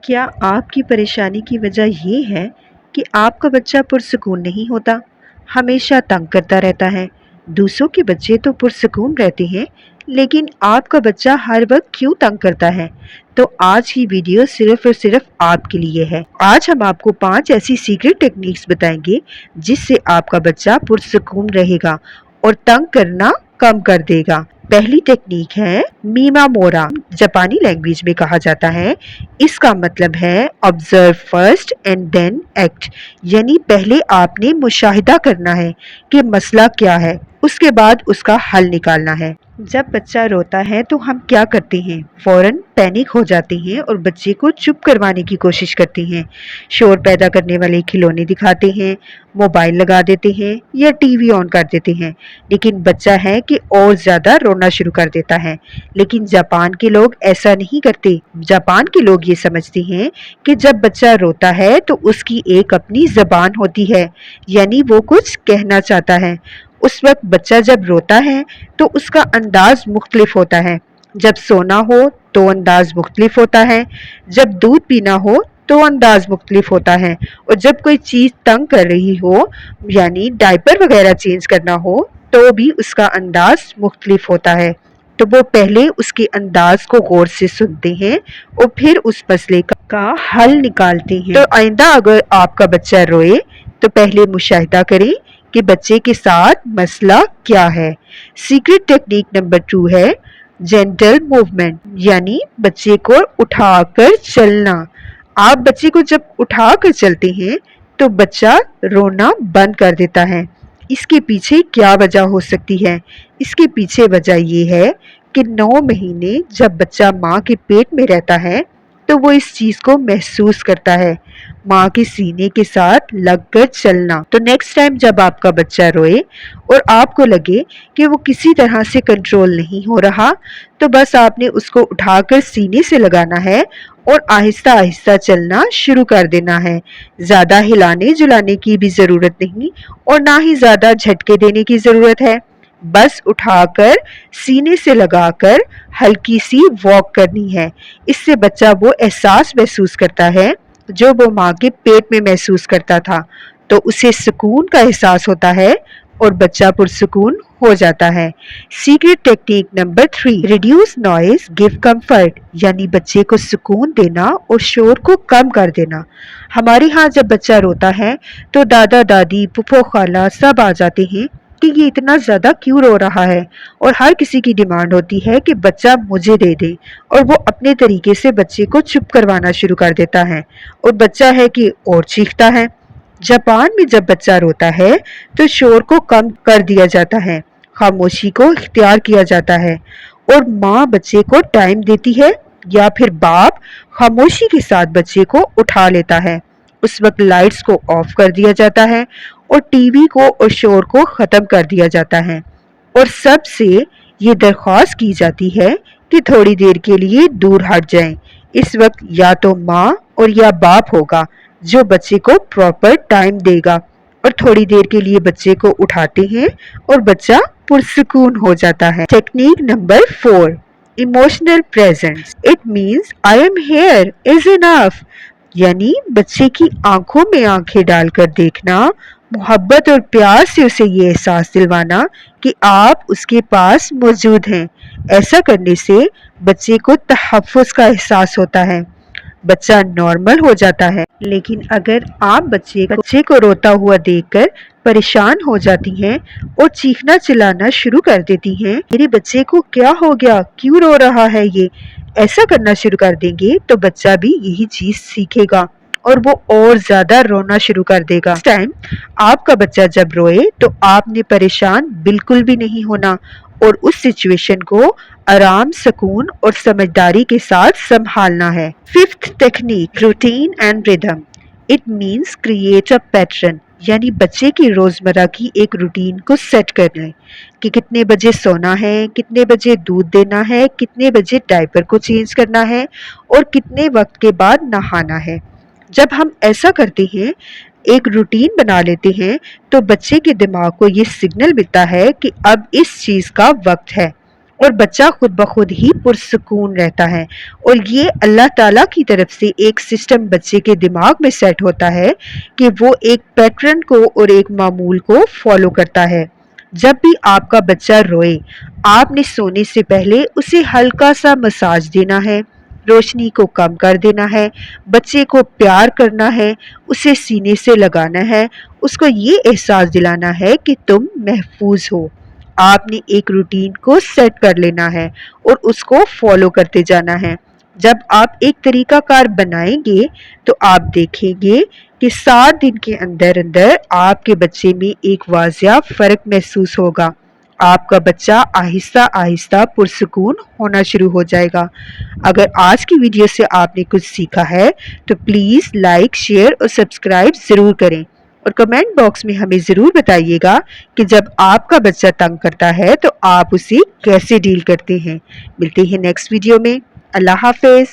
کیا آپ کی پریشانی کی وجہ یہ ہے کہ آپ کا بچہ پرسکون نہیں ہوتا، ہمیشہ تنگ کرتا رہتا ہے؟ دوسروں کے بچے تو پرسکون رہتے ہیں، لیکن آپ کا بچہ ہر وقت کیوں تنگ کرتا ہے؟ تو آج کی ویڈیو صرف اور صرف آپ کے لیے ہے۔ آج ہم آپ کو 5 ایسی سیکرٹ ٹیکنیکس بتائیں گے جس سے آپ کا بچہ پرسکون رہے گا اور تنگ کرنا کم کر دے گا۔ پہلی ٹیکنیک ہے میما مورا، جاپانی لینگویج میں کہا جاتا ہے۔ اس کا مطلب ہے observe first and then act، یعنی پہلے آپ نے مشاہدہ کرنا ہے کہ مسئلہ کیا ہے، اس کے بعد اس کا حل نکالنا ہے۔ جب بچہ روتا ہے تو ہم کیا کرتے ہیں؟ فوراً پینک ہو جاتے ہیں اور بچے کو چپ کروانے کی کوشش کرتے ہیں۔ شور پیدا کرنے والے کھلونے دکھاتے ہیں، موبائل لگا دیتے ہیں یا ٹی وی آن کر دیتے ہیں، لیکن بچہ ہے کہ اور زیادہ رونا شروع کر دیتا ہے۔ لیکن جاپان کے لوگ ایسا نہیں کرتے۔ جاپان کے لوگ یہ سمجھتے ہیں کہ جب بچہ روتا ہے تو اس کی ایک اپنی زبان ہوتی ہے، یعنی وہ کچھ کہنا چاہتا ہے۔ اس وقت بچہ جب روتا ہے تو اس کا انداز مختلف ہوتا ہے۔ جب سونا ہو تو انداز مختلف ہوتا ہے، جب دودھ پینا ہو تو انداز مختلف ہوتا ہے، اور جب کوئی چیز تنگ کر رہی ہو یعنی ڈائپر وغیرہ چینج کرنا ہو تو بھی اس کا انداز مختلف ہوتا ہے۔ تو وہ پہلے اس کے انداز کو غور سے سنتے ہیں اور پھر اس مسئلے کا حل نکالتے ہیں۔ تو آئندہ اگر آپ کا بچہ روئے تو پہلے مشاہدہ کریں کہ بچے کے ساتھ مسئلہ کیا ہے۔ سیکرٹ ٹیکنیک نمبر 2 ہے جینٹل موومنٹ، یعنی بچے کو اٹھا کر چلنا۔ آپ بچے کو جب اٹھا کر چلتے ہیں تو بچہ رونا بند کر دیتا ہے۔ اس کے پیچھے کیا وجہ ہو سکتی ہے؟ اس کے پیچھے وجہ یہ ہے کہ 9 مہینے جب بچہ ماں کے پیٹ میں رہتا ہے تو وہ اس چیز کو محسوس کرتا ہے، ماں کے سینے کے ساتھ لگ کر چلنا۔ تو نیکسٹ ٹائم جب آپ کا بچہ روئے اور آپ کو لگے کہ وہ کسی طرح سے کنٹرول نہیں ہو رہا، تو بس آپ نے اس کو اٹھا کر سینے سے لگانا ہے اور آہستہ آہستہ چلنا شروع کر دینا ہے۔ زیادہ ہلانے جلانے کی بھی ضرورت نہیں اور نہ ہی زیادہ جھٹکے دینے کی ضرورت ہے، بس اٹھا کر سینے سے لگا کر ہلکی سی واک کرنی ہے۔ اس سے بچہ وہ احساس محسوس کرتا ہے جو وہ ماں کے پیٹ میں محسوس کرتا تھا، تو اسے سکون کا احساس ہوتا ہے اور بچہ پرسکون ہو جاتا ہے۔ Secret technique number 3، reduce noise give comfort, یعنی بچے کو سکون دینا اور شور کو کم کر دینا۔ ہمارے ہاں جب بچہ روتا ہے تو دادا دادی پھپھو خالہ سب آ جاتے ہیں کہ یہ اتنا زیادہ کیوں رو رہا ہے، اور ہر کسی کی ڈیمانڈ ہوتی ہے کہ بچہ مجھے دے دے، اور وہ اپنے طریقے سے بچے کو چپ کروانا شروع کر دیتا ہے، اور بچہ ہے کہ اور چیختا ہے۔ جاپان میں جب بچہ روتا ہے تو شور کو کم کر دیا جاتا ہے، خاموشی کو اختیار کیا جاتا ہے، اور ماں بچے کو ٹائم دیتی ہے یا پھر باپ خاموشی کے ساتھ بچے کو اٹھا لیتا ہے۔ اس وقت لائٹس کو آف کر دیا جاتا ہے اور ٹی وی کو اور شور کو ختم کر دیا جاتا ہے، اور سب سے یہ درخواست کی جاتی ہے کہ تھوڑی دیر کے لیے دور ہٹ جائیں۔ اس وقت یا تو ماں اور یا باپ ہوگا جو بچے کو پراپر ٹائم دے گا، اور تھوڑی دیر کے لیے بچے کو اٹھاتے ہیں اور بچہ پرسکون ہو جاتا ہے۔ Technique number 4، emotional presence, it means I am here is enough, یعنی بچے کی آنکھوں میں آنکھیں ڈال کر دیکھنا، محبت اور پیار سے اسے یہ احساس دلوانا کہ آپ اس کے پاس موجود ہیں۔ ایسا کرنے سے بچے کو تحفظ کا احساس ہوتا ہے، بچہ نارمل ہو جاتا ہے۔ لیکن اگر آپ بچے کو روتا ہوا دیکھ کر پریشان ہو جاتی ہیں اور چیخنا چلانا شروع کر دیتی ہیں، میرے بچے کو کیا ہو گیا، کیوں رو رہا ہے، یہ ایسا کرنا شروع کر دیں گے تو بچہ بھی یہی چیز سیکھے گا اور وہ اور زیادہ رونا شروع کر دے گا۔ اس ٹائم آپ کا بچہ جب روئے تو آپ نے پریشان بالکل بھی نہیں ہونا اور اس سچویشن کو آرام، سکون اور سمجھداری کے ساتھ سنبھالنا ہے۔ 5th technique, routine and rhythm, it means create a pattern, یعنی بچے کی روزمرہ کی ایک روٹین کو سیٹ کر لیں کہ کتنے بجے سونا ہے، کتنے بجے دودھ دینا ہے، کتنے بجے ڈائپر کو چینج کرنا ہے اور کتنے وقت کے بعد نہانا ہے۔ جب ہم ایسا کرتے ہیں، ایک روٹین بنا لیتے ہیں، تو بچے کے دماغ کو یہ سگنل ملتا ہے کہ اب اس چیز کا وقت ہے، اور بچہ خود بخود ہی پرسکون رہتا ہے۔ اور یہ اللہ تعالیٰ کی طرف سے ایک سسٹم بچے کے دماغ میں سیٹ ہوتا ہے کہ وہ ایک پیٹرن کو اور ایک معمول کو فالو کرتا ہے۔ جب بھی آپ کا بچہ روئے، آپ نے سونے سے پہلے اسے ہلکا سا مساج دینا ہے، روشنی کو کم کر دینا ہے، بچے کو پیار کرنا ہے، اسے سینے سے لگانا ہے، اس کو یہ احساس دلانا ہے کہ تم محفوظ ہو۔ آپ نے ایک روٹین کو سیٹ کر لینا ہے اور اس کو فالو کرتے جانا ہے۔ جب آپ ایک طریقہ کار بنائیں گے تو آپ دیکھیں گے کہ 7 دن کے اندر آپ کے بچے میں ایک واضح فرق محسوس ہوگا۔ آپ کا بچہ آہستہ آہستہ پرسکون ہونا شروع ہو جائے گا۔ اگر آج کی ویڈیو سے آپ نے کچھ سیکھا ہے تو پلیز لائک، شیئر اور سبسکرائب ضرور کریں، اور کمنٹ باکس میں ہمیں ضرور بتائیے گا کہ جب آپ کا بچہ تنگ کرتا ہے تو آپ اسے کیسے ڈیل کرتے ہیں۔ ملتے ہیں نیکسٹ ویڈیو میں۔ اللہ حافظ۔